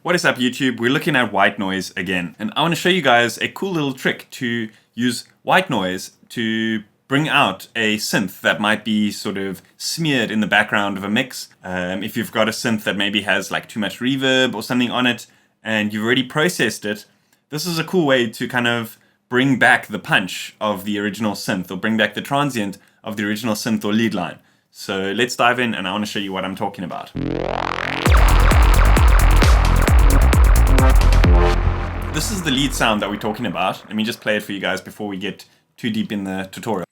What is up, YouTube? We're looking at white noise again, and I want to show you guys a cool little trick to use white noise to bring out a synth that might be sort of smeared in the background of a mix. If you've got a synth that maybe has like too much reverb or something on it, and you've already processed it, this is a cool way to kind of bring back the punch of the original synth, or bring back the transient of the original synth or lead line. So let's dive in, and I want to show you what I'm talking about. This is the lead sound that we're talking about. Let me just play it for you guys before we get too deep in the tutorial.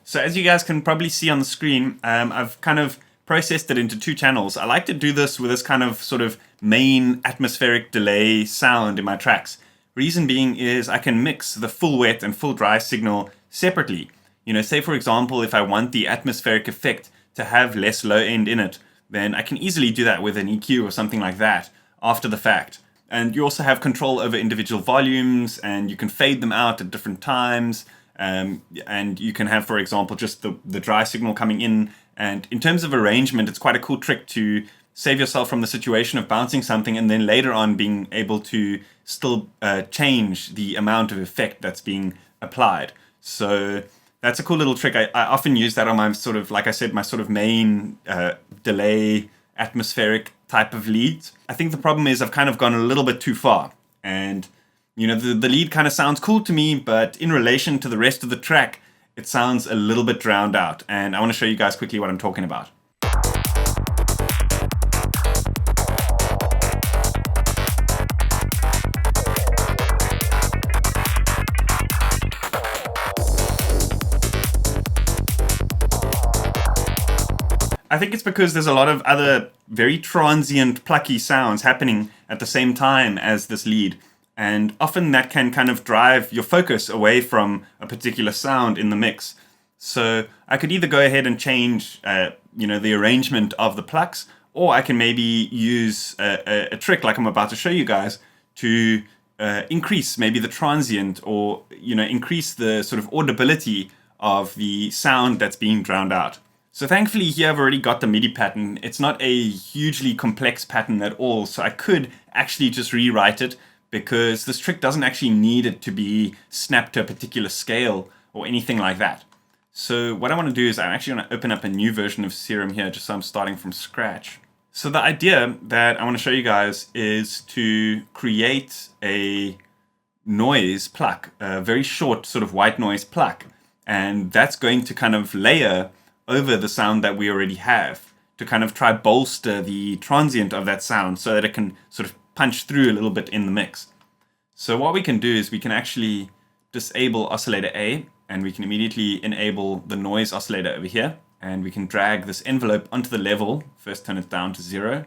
So as you guys can probably see on the screen, I've kind of processed it into two channels. I like to do this with this kind of sort of main atmospheric delay sound in my tracks. Reason being is I can mix the full wet and full dry signal separately. You know, say for example, if I want the atmospheric effect to have less low end in it, then I can easily do that with an EQ or something like that after the fact. And you also have control over individual volumes, and you can fade them out at different times. And you can have, for example, just the dry signal coming in. And in terms of arrangement, it's quite a cool trick to save yourself from the situation of bouncing something and then later on being able to still change the amount of effect that's being applied. So that's a cool little trick. I often use that on my sort of, like I said, my sort of main delay atmospheric type of leads. I think the problem is I've kind of gone a little bit too far. And you know, the lead kind of sounds cool to me, but in relation to the rest of the track, it sounds a little bit drowned out. And I want to show you guys quickly what I'm talking about. I think it's because there's a lot of other very transient, plucky sounds happening at the same time as this lead. And often that can kind of drive your focus away from a particular sound in the mix. So I could either go ahead and change, the arrangement of the plucks, or I can maybe use a trick like I'm about to show you guys to increase maybe the transient, or increase the sort of audibility of the sound that's being drowned out. So thankfully here I've already got the MIDI pattern. It's not a hugely complex pattern at all, so I could actually just rewrite it, because this trick doesn't actually need it to be snapped to a particular scale or anything like that. So what I want to do is I'm actually going to open up a new version of Serum here, just so I'm starting from scratch. So the idea that I want to show you guys is to create a noise pluck, a very short sort of white noise pluck. And that's going to kind of layer over the sound that we already have to kind of try bolster the transient of that sound so that it can sort of punch through a little bit in the mix. So what we can do is we can actually disable oscillator A, and we can immediately enable the noise oscillator over here, and we can drag this envelope onto the level. First turn it down to 0,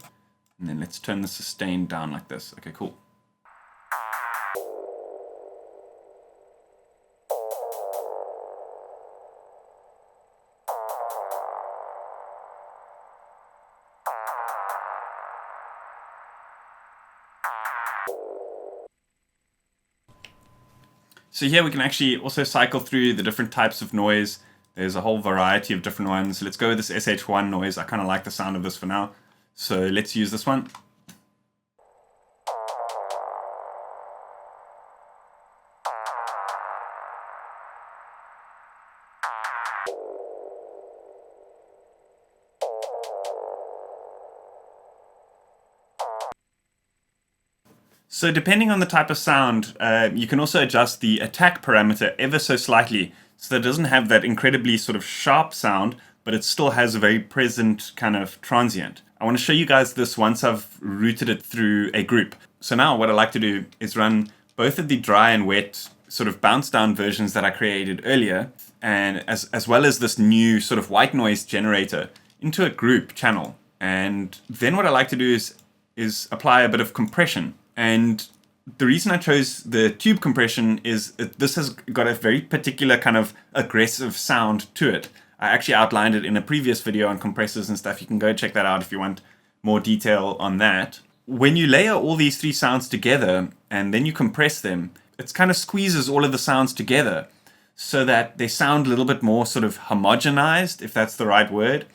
and then let's turn the sustain down like this. Okay, cool. So here we can actually also cycle through the different types of noise. There's a whole variety of different ones. Let's go with this SH1 noise. I kind of like the sound of this for now. So let's use this one. So depending on the type of sound, you can also adjust the attack parameter ever so slightly, so that it doesn't have that incredibly sort of sharp sound, but it still has a very present kind of transient. I want to show you guys this once I've routed it through a group. So now what I like to do is run both of the dry and wet sort of bounce down versions that I created earlier, and as well as this new sort of white noise generator into a group channel. And then what I like to do is apply a bit of compression. And the reason I chose the tube compression is this has got a very particular kind of aggressive sound to it. I actually outlined it in a previous video on compressors and stuff. You can go check that out if you want more detail on that. when you layer all these three sounds together and then you compress them, it kind of squeezes all of the sounds together so that they sound a little bit more sort of homogenized, if that's the right word.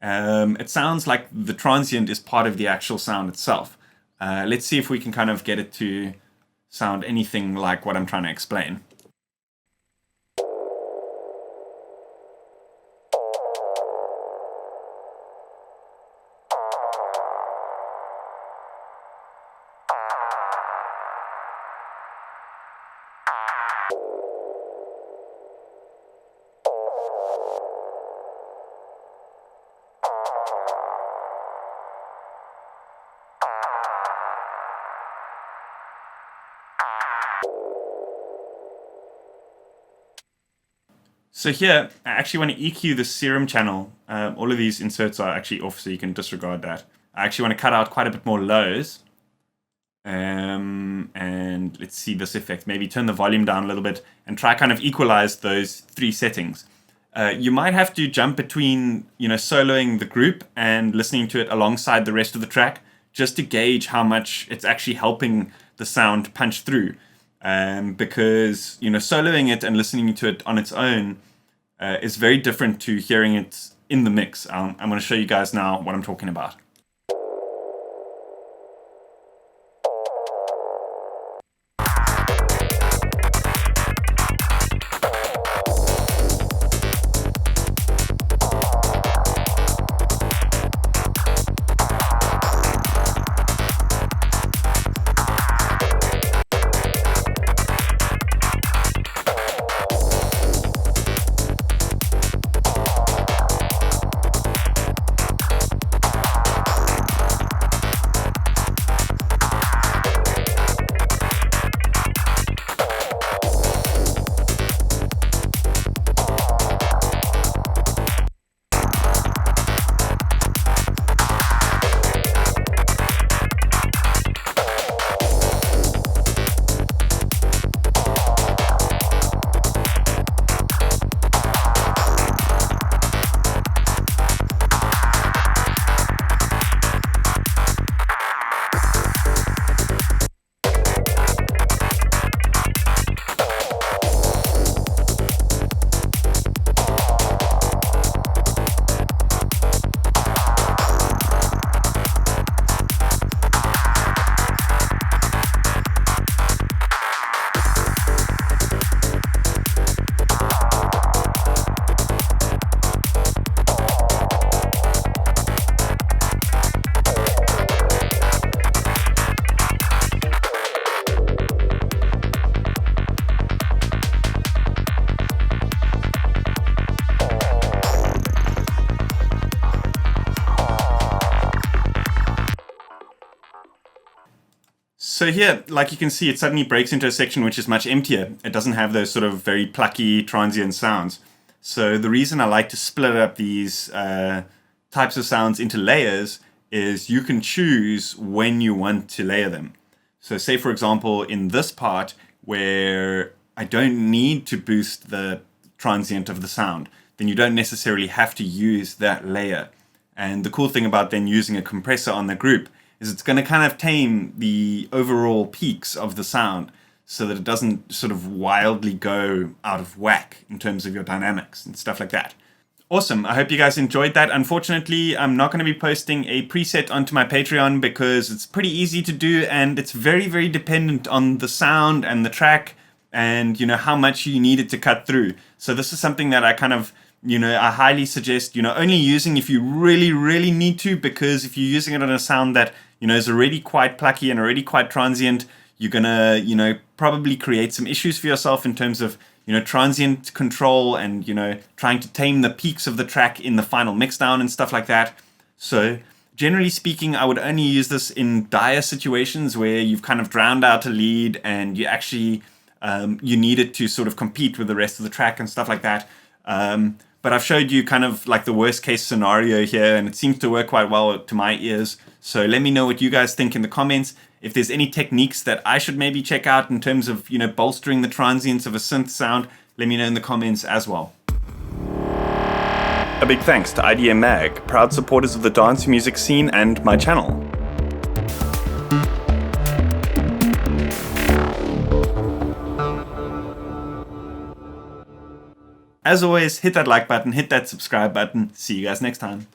It sounds like the transient is part of the actual sound itself. Let's see if we can kind of get it to sound anything like what I'm trying to explain. So here, I actually want to EQ the serum channel. All of these inserts are actually off, so you can disregard that. I actually want to cut out quite a bit more lows. And let's see this effect. Maybe turn the volume down a little bit and try kind of equalize those three settings. You might have to jump between, soloing the group and listening to it alongside the rest of the track, just to gauge how much it's actually helping the sound punch through. Because, soloing it and listening to it on its own is very different to hearing it in the mix. I'm going to show you guys now what I'm talking about. So here, like you can see, it suddenly breaks into a section which is much emptier. It doesn't have those sort of very plucky, transient sounds. So the reason I like to split up these types of sounds into layers is you can choose when you want to layer them. So say, for example, in this part where I don't need to boost the transient of the sound, then you don't necessarily have to use that layer. And the cool thing about then using a compressor on the group is it's going to kind of tame the overall peaks of the sound so that it doesn't sort of wildly go out of whack in terms of your dynamics and stuff like that. Awesome. I hope you guys enjoyed that. Unfortunately, I'm not going to be posting a preset onto my Patreon because it's pretty easy to do and it's very, very dependent on the sound and the track and, how much you need it to cut through. So this is something that I kind of, I highly suggest, only using if you really, really need to, because if you're using it on a sound that, is already quite plucky and already quite transient, you're going to, probably create some issues for yourself in terms of, transient control and, trying to tame the peaks of the track in the final mixdown and stuff like that. So generally speaking, I would only use this in dire situations where you've kind of drowned out a lead and you actually, you need it to sort of compete with the rest of the track and stuff like that. But I've showed you kind of like the worst case scenario here, and it seems to work quite well to my ears. So let me know what you guys think in the comments. If there's any techniques that I should maybe check out in terms of, bolstering the transients of a synth sound, let me know in the comments as well. A big thanks to IDM Mag, proud supporters of the dance music scene and my channel. As always, hit that like button, hit that subscribe button. See you guys next time.